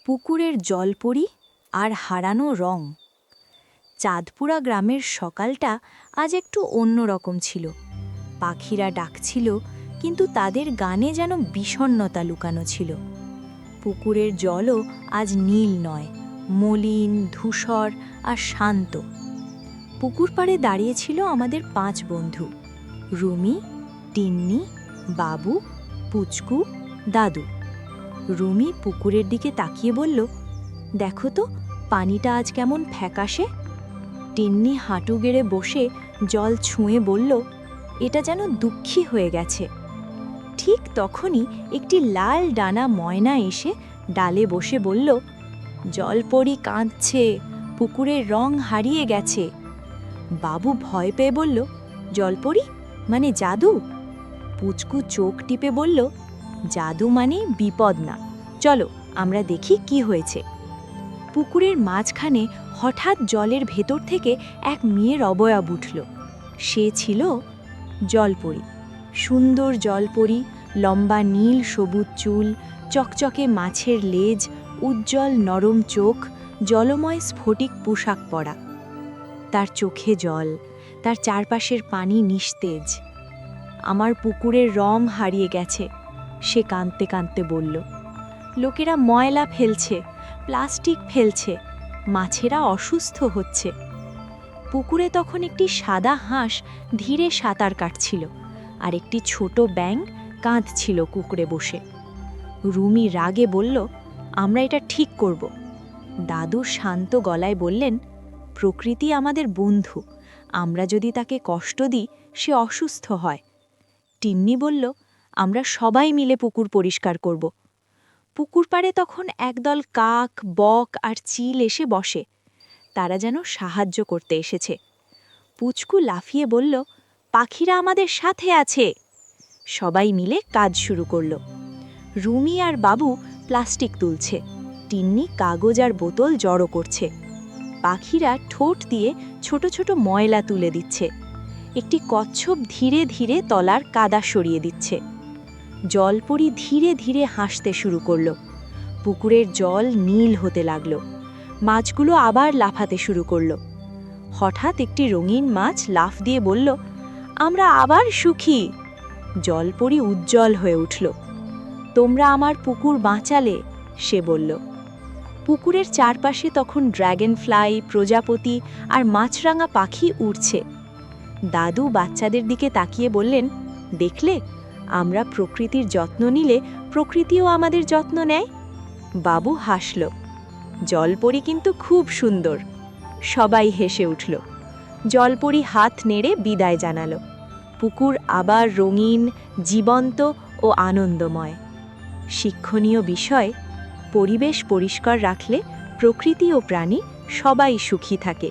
পুকুরের জলপরি আর হারানো রং। চাঁদপুরা গ্রামের সকালটা আজ একটু অন্যরকম ছিল। পাখিরা ডাকছিল, কিন্তু তাদের গানে যেন বিষণ্ণতা লুকানো ছিল। পুকুরের জলও আজ নীল নয়, মলিন, ধূসর আর শান্ত। পুকুর পাড়ে দাঁড়িয়েছিল আমাদের 5 বন্ধু: রুমি, টিন্নি, বাবু, পুচকু, দাদু। রুমি পুকুরের দিকে তাকিয়ে বলল, দেখো তো, পানিটা আজ কেমন ফ্যাকাশে। টিন্নি হাঁটু গেড়ে বসে জল ছুঁয়ে বলল, এটা যেন দুঃখী হয়ে গেছে। ঠিক তখনই একটি লাল ডানা ময়না এসে ডালে বসে বলল, জলপরি কাঁদছে, পুকুরের রং হারিয়ে গেছে। বাবু ভয় পেয়ে বলল, জলপরি মানে জাদু? পুচকু চোখ টিপে বলল, জাদু মানে বিপদ না, চলো আমরা দেখি কি হয়েছে। পুকুরের মাঝখানে হঠাৎ জলের ভেতর থেকে এক মেয়ের অবয়ব উঠল। সে ছিল জলপরি, সুন্দর জলপরি, লম্বা নীল সবুজ চুল, চকচকে মাছের লেজ, উজ্জ্বল নরম চোখ, জলময় স্ফটিক পোশাক পরা। তার চোখে জল, তার চারপাশের পানি নিস্তেজ। আমার পুকুরের রং হারিয়ে গেছে, সে কাঁদতে কাঁদতে বলল। লোকেরা ময়লা ফেলছে, প্লাস্টিক ফেলছে, মাছেরা অসুস্থ হচ্ছে। পুকুরে তখন একটি সাদা হাঁস ধীরে সাঁতার কাটছিল, আর একটি ছোট ব্যাঙ কাঁদছিল কুকুরে বসে। রুমি রাগে বলল, আমরা এটা ঠিক করব। দাদু শান্ত গলায় বললেন, প্রকৃতি আমাদের বন্ধু, আমরা যদি তাকে কষ্ট দিই সে অসুস্থ হয়। টিন্নি বলল, আমরা সবাই মিলে পুকুর পরিষ্কার করব। পুকুর পাড়ে তখন একদল কাক, বক আর চিল এসে বসে, তারা যেন সাহায্য করতে এসেছে। পুচকু লাফিয়ে বলল, পাখিরা আমাদের সাথে আছে। সবাই মিলে কাজ শুরু করল। রুমি আর বাবু প্লাস্টিক তুলছে, টিন্নি কাগজ আর বোতল জড়ো করছে, পাখিরা ঠোঁট দিয়ে ছোট ছোট ময়লা তুলে দিচ্ছে, একটি কচ্ছপ ধীরে ধীরে তলার কাদা সরিয়ে দিচ্ছে। জলপরি ধীরে ধীরে হাসতে শুরু করল। পুকুরের জল নীল হতে লাগল, মাছগুলো আবার লাফাতে শুরু করল। হঠাৎ একটি রঙিন মাছ লাফ দিয়ে বলল, আমরা আবার সুখী। জলপরি উজ্জ্বল হয়ে উঠল। তোমরা আমার পুকুর বাঁচালে, সে বলল। পুকুরের চারপাশে তখন ড্র্যাগন ফ্লাই, প্রজাপতি আর মাছরাঙা পাখি উড়ছে। দাদু বাচ্চাদের দিকে তাকিয়ে বললেন, দেখলে, আমরা প্রকৃতির যত্ন নিলে প্রকৃতিও আমাদের যত্ন নেয়। বাবু হাসল। জলপরি কিন্তু খুব সুন্দর। সবাই হেসে উঠল। জলপরি হাত নেড়ে বিদায় জানালো। পুকুর আবার রঙিন, জীবন্ত ও আনন্দময়। শিক্ষণীয় বিষয়, পরিবেশ পরিষ্কার রাখলে প্রকৃতি ও প্রাণী সবাই সুখী থাকে।